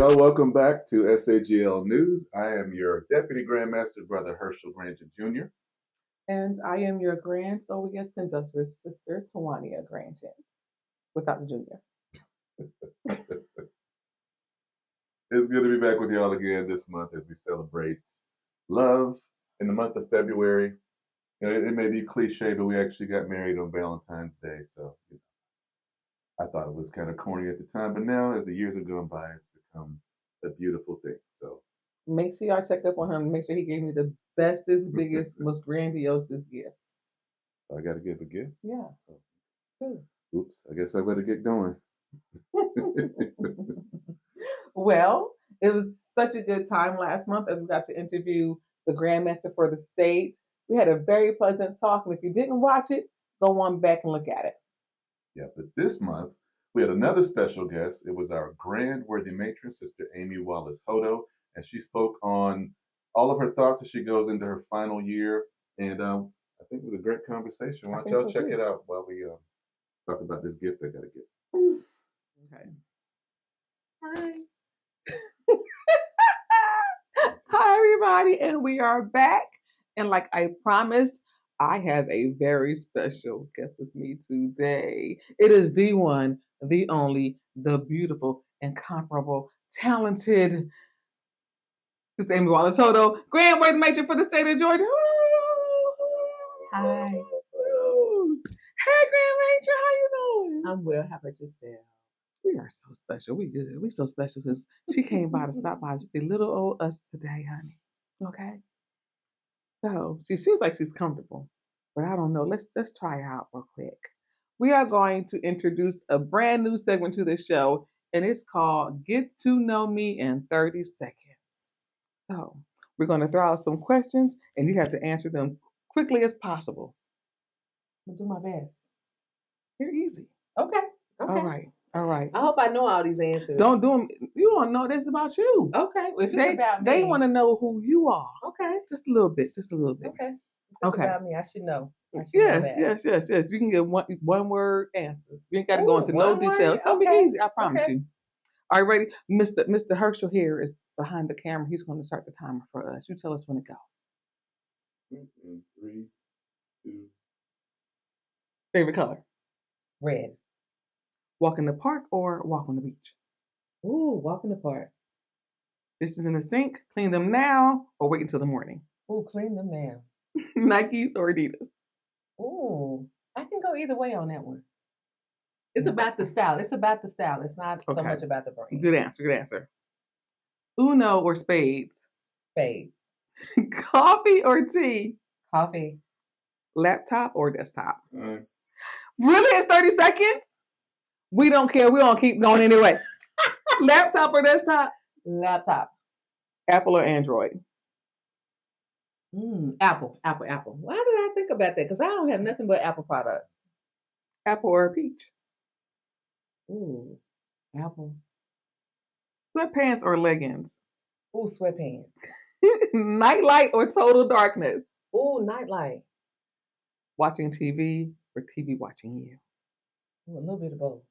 Well, welcome back to SAGL News. I am your Deputy Grand Master, Brother Herschel Granger Jr. And I am your Grand OES Conductor's sister, Tawania Granger, without the junior. It's good to be back with y'all again this month as we celebrate love in the month of February. You know, it may be cliche, but we actually got married on Valentine's Day, so I thought it was kind of corny at the time, but now as the years have gone by, it's become a beautiful thing. So make sure y'all check up on him. Make sure he gave me the bestest, biggest, most grandiosest gifts. I got to give a gift? Yeah. Oh. Oops, I guess I better get going. Well, it was such a good time last month as we got to interview the Grand Master for the state. We had a very pleasant talk, and if you didn't watch it, go on back and look at it. Yeah, but this month, we had another special guest. It was our Grand Worthy Matron, Sister Aimee Wallace-Hodo, and she spoke on all of her thoughts as she goes into her final year. And I think it was a great conversation. Why don't y'all check it out while we talk about this gift I got to get. Okay. Hi. Hi, everybody, and we are back. And like I promised, I have a very special guest with me today. It is the one, the only, the beautiful, incomparable, talented Sister Aimee Wallace-Hodo, Grand Worthy Matron for the state of Georgia. Hi. Hey, Grand Matron, how you doing? I'm well. How about yourself? We are so special. We good. We so special because she came by to stop by to see little old us today, honey. Okay. So she seems like she's comfortable, but I don't know. Let's try her out real quick. We are going to introduce a brand new segment to the show, and it's called "Get to Know Me in 30 Seconds." So we're going to throw out some questions, and you have to answer them quickly as possible. I'm gonna do my best. They're easy. Okay. All right. I hope I know all these answers. Don't do them. You don't know this about you. Okay. Well, if it's about me, they want to know who you are. Okay. Just a little bit. Okay. If it's about me, I should know. Yes. You can get one word answers. You ain't got to go into no details. It's gonna be easy. I promise you. All right, ready? Mr. Herschel here is behind the camera. He's going to start the timer for us. You tell us when to go. 3, 2. Favorite color? Red. Walk in the park or walk on the beach? Ooh, walk in the park. Dishes in the sink, clean them now or wait until the morning? Ooh, clean them now. Nikes or Adidas? Ooh, I can go either way on that one. It's about the style. It's not so much about the brand. Good answer. Uno or spades? Spades. Coffee or tea? Coffee. Laptop or desktop? Really? It's 30 seconds? We don't care. We're going to keep going anyway. Laptop or desktop? Laptop. Apple or Android? Apple. Why did I think about that? Because I don't have nothing but Apple products. Apple or peach? Ooh, Apple. Sweatpants or leggings? Ooh, sweatpants. Nightlight or total darkness? Ooh, nightlight. Watching TV or TV watching you? Ooh, a little bit of both.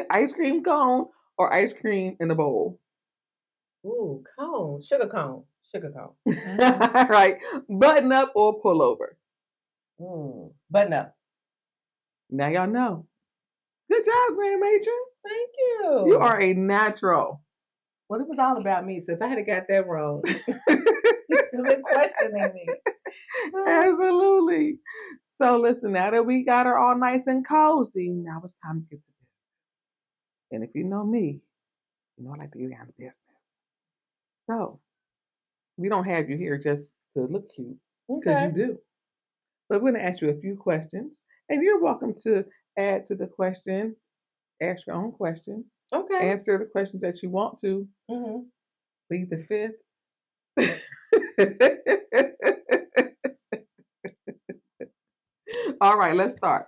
Ice cream cone or ice cream in a bowl? Ooh, cone. Sugar cone. All right. Button up or pull over? Button up. Now y'all know. Good job, Grand Matron. Thank you. You are a natural. Well, it was all about me, so if I had got that wrong, you've been questioning me. Absolutely. So listen, now that we got her all nice and cozy, now it's time to get to business. And if you know me, you know I like to get down to business. So we don't have you here just to look cute, because you do. But we're going to ask you a few questions, and you're welcome to add to the question, ask your own question. Okay. Answer the questions that you want to. Leave the fifth. All right, let's start.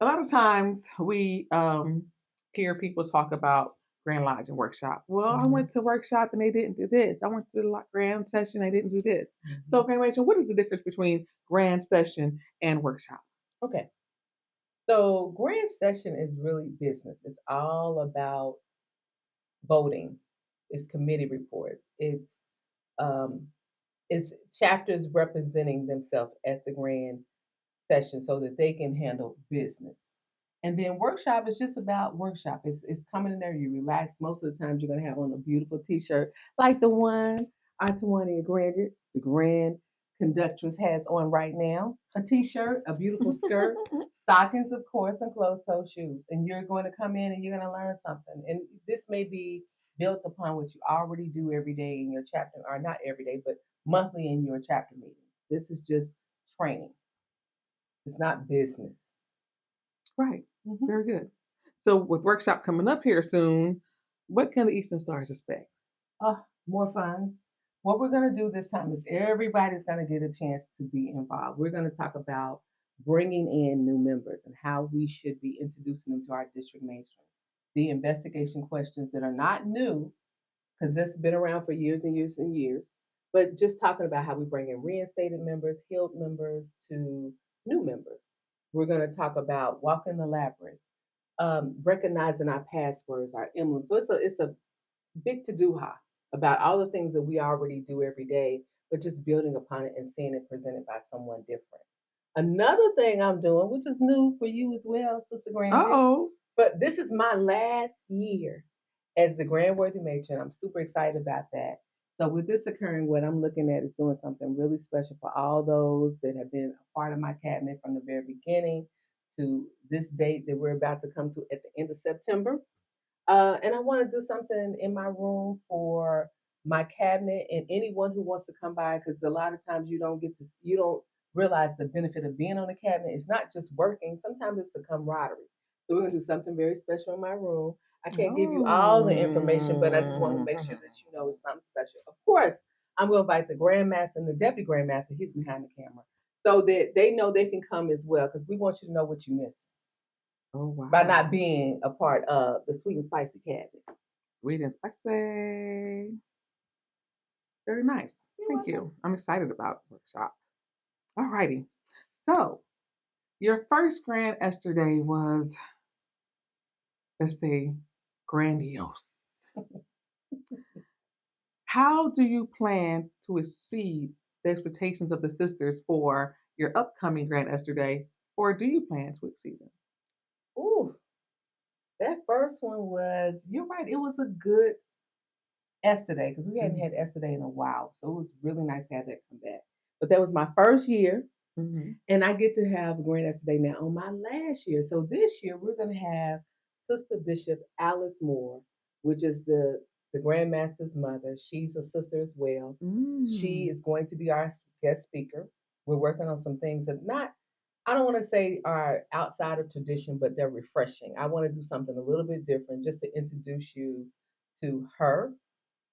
A lot of times we hear people talk about Grand Lodge and workshop. Well, I went to workshop and they didn't do this. I went to the Grand Session, they didn't do this. So, Grand Matron, what is the difference between Grand Session and workshop? Okay. So Grand Session is really business. It's all about voting, it's committee reports, um, it's chapters representing themselves at the grand session so that they can handle business. And then workshop is just about workshop. It's coming in there, you relax. Most of the times you're gonna have on a beautiful t-shirt, like the one Atawani the grand conductress has on right now. A t-shirt, a beautiful skirt, stockings, of course, and closed-toe shoes. And you're going to come in and you're gonna learn something. And this may be built upon what you already do every day in your chapter, or not every day, but monthly in your chapter meetings. This is just training. It's not business. Right. Very good. So with workshop coming up here soon, what can the Eastern Stars expect? More fun. What we're going to do this time is everybody's going to get a chance to be involved. We're going to talk about bringing in new members and how we should be introducing them to our district matrons. The investigation questions that are not new, because this has been around for years and years and years, but just talking about how we bring in reinstated members, healed members to new members. We're going to talk about walking the labyrinth, recognizing our passwords, our emblems. So it's a big to-do about all the things that we already do every day, but just building upon it and seeing it presented by someone different. Another thing I'm doing, which is new for you as well, Sister Grand, but this is my last year as the Grand Worthy Matron. I'm super excited about that. So with this occurring, what I'm looking at is doing something really special for all those that have been a part of my cabinet from the very beginning to this date that we're about to come to at the end of September. And I want to do something in my room for my cabinet and anyone who wants to come by, because a lot of times you don't realize the benefit of being on the cabinet. It's not just working. Sometimes it's the camaraderie. So we're gonna do something very special in my room. I can't give you all the information, but I just want to make sure that you know it's something special. Of course, I'm going to invite the Grand Master and the Deputy Grand Master. He's behind the camera, so that they know they can come as well, because we want you to know what you miss. Oh, wow. By not being a part of the Sweet and Spicy cabinet. Sweet and spicy. Very nice. Thank you. I'm excited about the workshop. All righty. So, your first Grand Esther Day was, let's say, grandiose. How do you plan to exceed the expectations of the sisters for your upcoming Grand Esther Day, or do you plan to exceed them? Ooh, that first one was, you're right, it was a good Esther Day, because we hadn't had Esther Day in a while. So it was really nice to have that come back. But that was my first year. And I get to have Grand Esther Day now on my last year. So this year we're going to have Sister Bishop Alice Moore, which is the Grand Master's mother. She's a sister as well. She is going to be our guest speaker. We're working on some things that I don't want to say are outside of tradition, but they're refreshing. I want to do something a little bit different just to introduce you to her,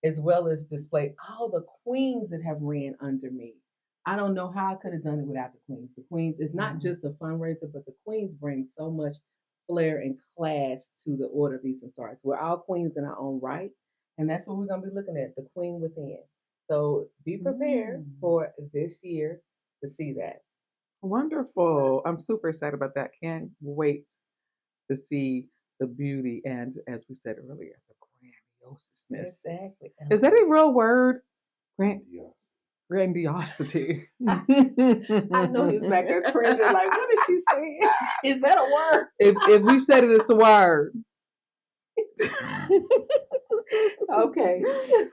as well as display all the queens that have ran under me. I don't know how I could have done it without the queens. The queens is not just a fundraiser, but the queens bring so much flair and class to the Order of Eastern Stars. We're all queens in our own right, and that's what we're going to be looking at, the queen within. So be prepared for this year to see that. Wonderful. I'm super excited about that. Can't wait to see the beauty and, as we said earlier, the grandioseness. Exactly. Is that a real word? Yes. Grandiosity. I know he's back there cringing like, what is she saying? Is that a word? If we said it, it's a word. Okay.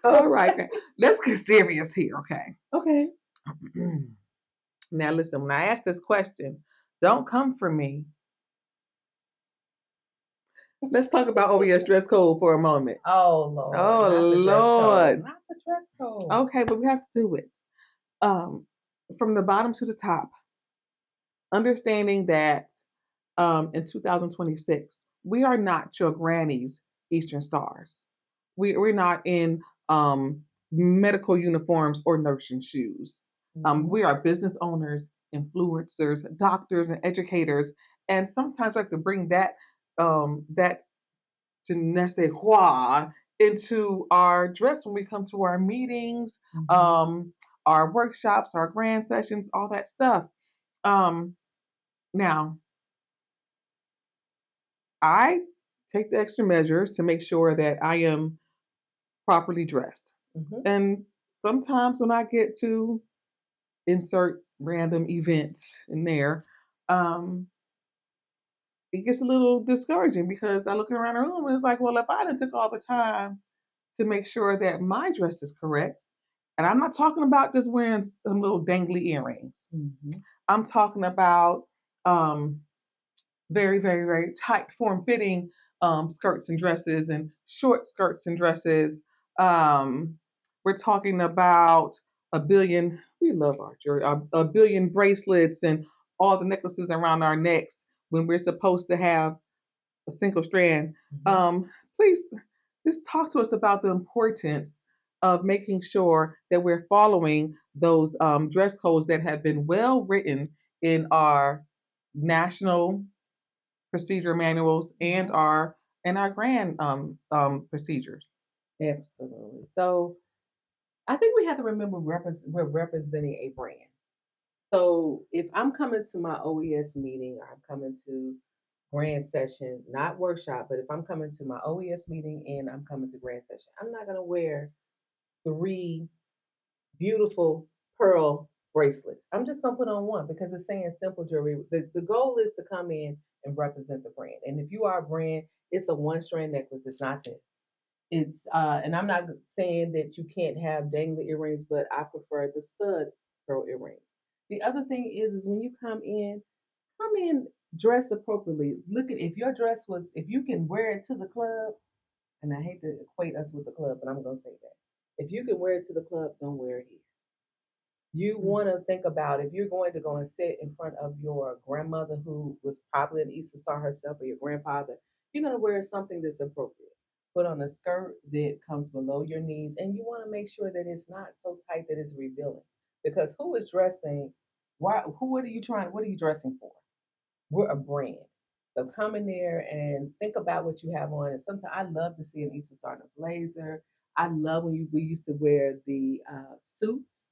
All right. Let's get serious here, okay? Okay. Now listen, when I ask this question, don't come for me. Let's talk about OES dress code for a moment. Oh, Lord. Oh, Lord. Not the dress code. Okay, but we have to do it. From the bottom to the top. Understanding that in 2026, we are not your granny's Eastern Stars. We're not in medical uniforms or nursing shoes. We are business owners, influencers, doctors, and educators. And sometimes we have to bring that je ne sais quoi into our dress when we come to our meetings, our workshops, our grand sessions, all that stuff. Now, I take the extra measures to make sure that I am properly dressed. Mhm. And sometimes when I get to insert random events in there, it gets a little discouraging because I look around the room and it's like, well, if I done took all the time to make sure that my dress is correct, and I'm not talking about just wearing some little dangly earrings. Mhm. I'm talking about um, very, very, very tight form fitting skirts and dresses and short skirts and dresses. We're talking about a billion, we love our jewelry, a billion bracelets and all the necklaces around our necks when we're supposed to have a single strand. Please just talk to us about the importance of making sure that we're following those dress codes that have been well written in our national procedure manuals and our grand procedures. Absolutely. So I think we have to remember we're representing a brand. So if I'm coming to my OES meeting or I'm coming to grand session, not workshop, but if I'm coming to my OES meeting and I'm coming to grand session, I'm not going to wear 3 beautiful pearl bracelets. I'm just going to put on one because it's saying simple jewelry. The goal is to come in and represent the brand. And if you are a brand, it's a one strand necklace. It's not this. It's and I'm not saying that you can't have dangly earrings, but I prefer the stud pearl earrings. The other thing is when you come in dressed appropriately. Look at if your dress was if you can wear it to the club, and I hate to equate us with the club, but I'm gonna say that. If you can wear it to the club, don't wear it here. You want to think about if you're going to go and sit in front of your grandmother who was probably an Eastern Star herself or your grandfather, you're going to wear something that's appropriate. Put on a skirt that comes below your knees, and you want to make sure that it's not so tight that it's revealing. Because who is dressing? Why? Who? What are you trying? What are you dressing for? We're a brand. So come in there and think about what you have on. And sometimes I love to see an Eastern Star in a blazer. I love when we used to wear the suits.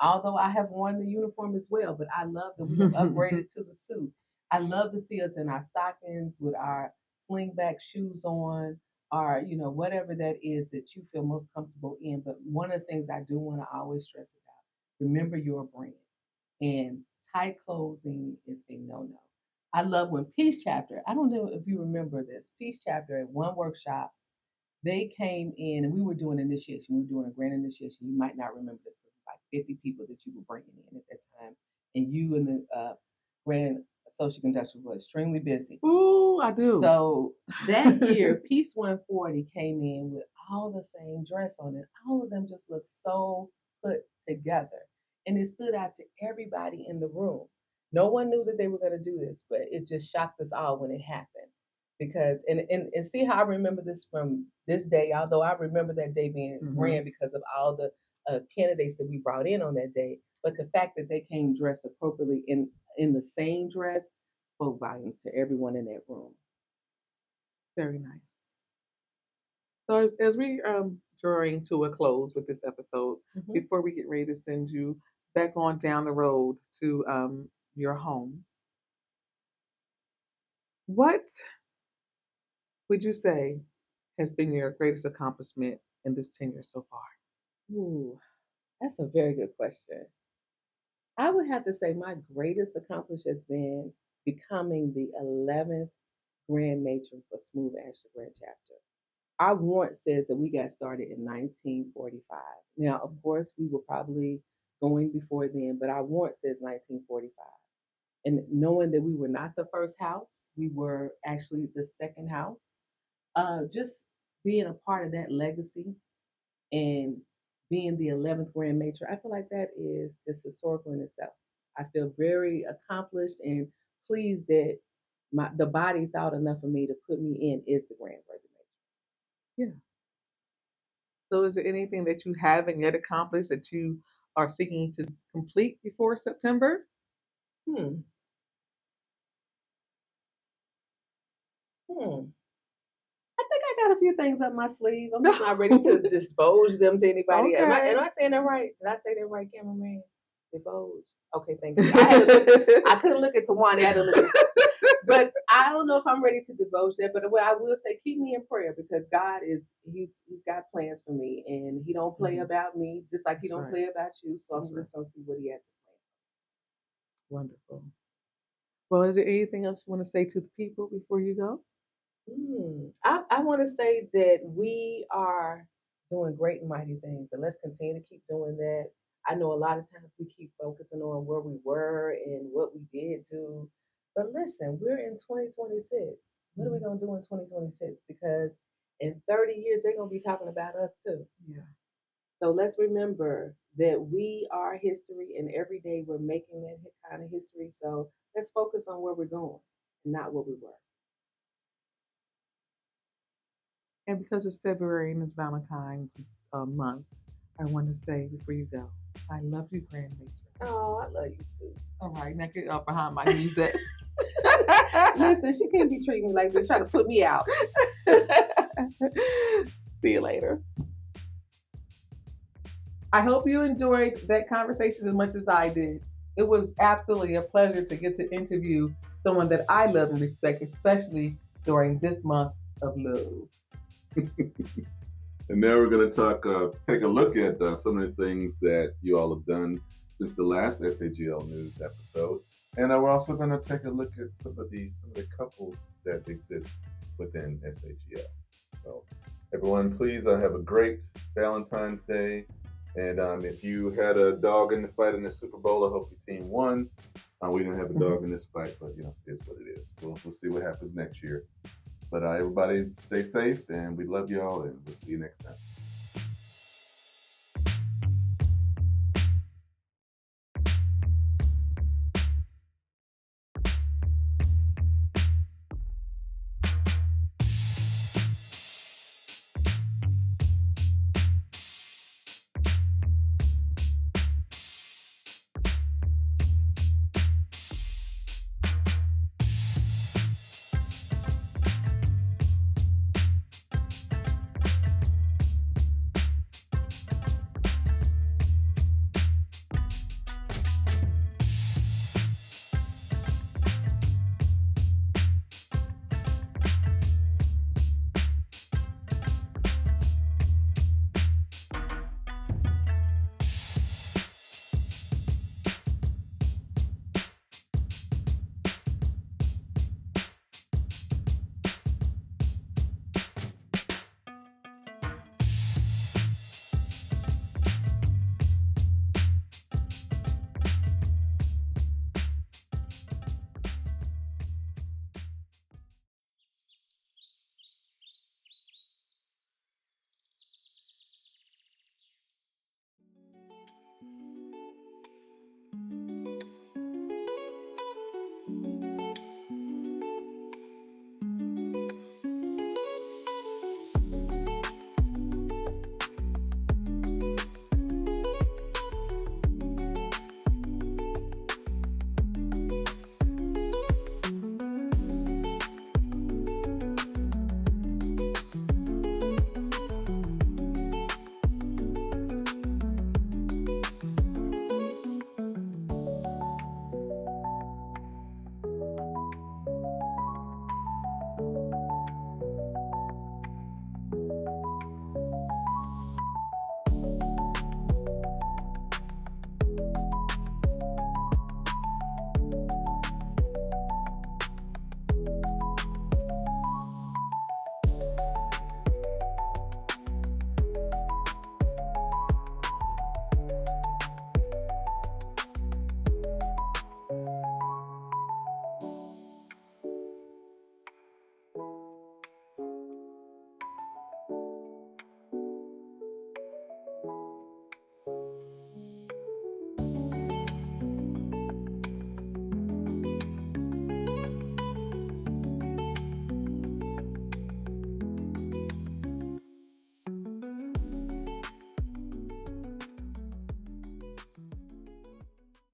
Although I have worn the uniform as well, but I love that we have upgraded to the suit. I love to see us in our stockings with our slingback shoes on, or whatever that is that you feel most comfortable in. But one of the things I do want to always stress about: remember your brand. And tight clothing is a no-no. I love when Peace Chapter, I don't know if you remember this, Peace Chapter at one workshop, they came in and we were doing initiation. We were doing a grand initiation. You might not remember this because it's like 50 people that you were bringing in at that time. And you and the grand associate conductor were extremely busy. Ooh, I do. So that year, Peace 140 came in with all the same dress on it. All of them just looked so put together. And it stood out to everybody in the room. No one knew that they were going to do this, but it just shocked us all when it happened. Because and see how I remember this from this day, although I remember that day being grand because of all the candidates that we brought in on that day. But the fact that they came dressed appropriately in the same dress spoke volumes to everyone in that room. Very nice. So as we drawing to a close with this episode, before we get ready to send you back on down the road to your home, what would you say has been your greatest accomplishment in this tenure so far? Ooh, that's a very good question. I would have to say my greatest accomplishment has been becoming the 11th Grand Matron for Smooth Ashlar Grand Chapter. Our warrant says that we got started in 1945. Now, of course, we were probably going before then, but our warrant says 1945. And knowing that we were not the first house, we were actually the second house. Just being a part of that legacy and being the 11th Grand Matron, I feel like that is just historical in itself. I feel very accomplished and pleased that the body thought enough of me to put me in is the Grand Worthy Matron. Yeah. So is there anything that you haven't yet accomplished that you are seeking to complete before September? I think I got a few things up my sleeve. I'm just not ready to divulge them to anybody. Okay. Am I saying that right? Did I say that right, cameraman? Divulge. Okay, thank you. I couldn't look at Tawani. I had to look at But I don't know if I'm ready to divulge that. But what I will say, keep me in prayer because God he's got plans for me, and He don't play about me just like He don't play about you. So I'm just gonna see what He has to play. Wonderful. Well, is there anything else you want to say to the people before you go? I want to say that we are doing great and mighty things, and let's continue to keep doing that. I know a lot of times we keep focusing on where we were and what we did do, but listen, we're in 2026. What are we going to do in 2026? Because in 30 years, they're going to be talking about us too. Yeah. So let's remember that we are history, and every day we're making that kind of history. So let's focus on where we're going, not where we were. And because it's February and it's Valentine's month, I want to say before you go, I love you, Grand Matron. Oh, I love you too. All right, now get up behind my knees. Listen, she can't be treating me like this, trying to put me out. See you later. I hope you enjoyed that conversation as much as I did. It was absolutely a pleasure to get to interview someone that I love and respect, especially during this month of love. And now we're going to take a look at some of the things that you all have done since the last SAGL News episode. And we're also going to take a look at some of the couples that exist within SAGL. So everyone, please have a great Valentine's Day. And if you had a dog in the fight in the Super Bowl, I hope your team won. We didn't have a dog in this fight, but it is what it is. We'll see what happens next year. But everybody stay safe, and we love y'all, and we'll see you next time.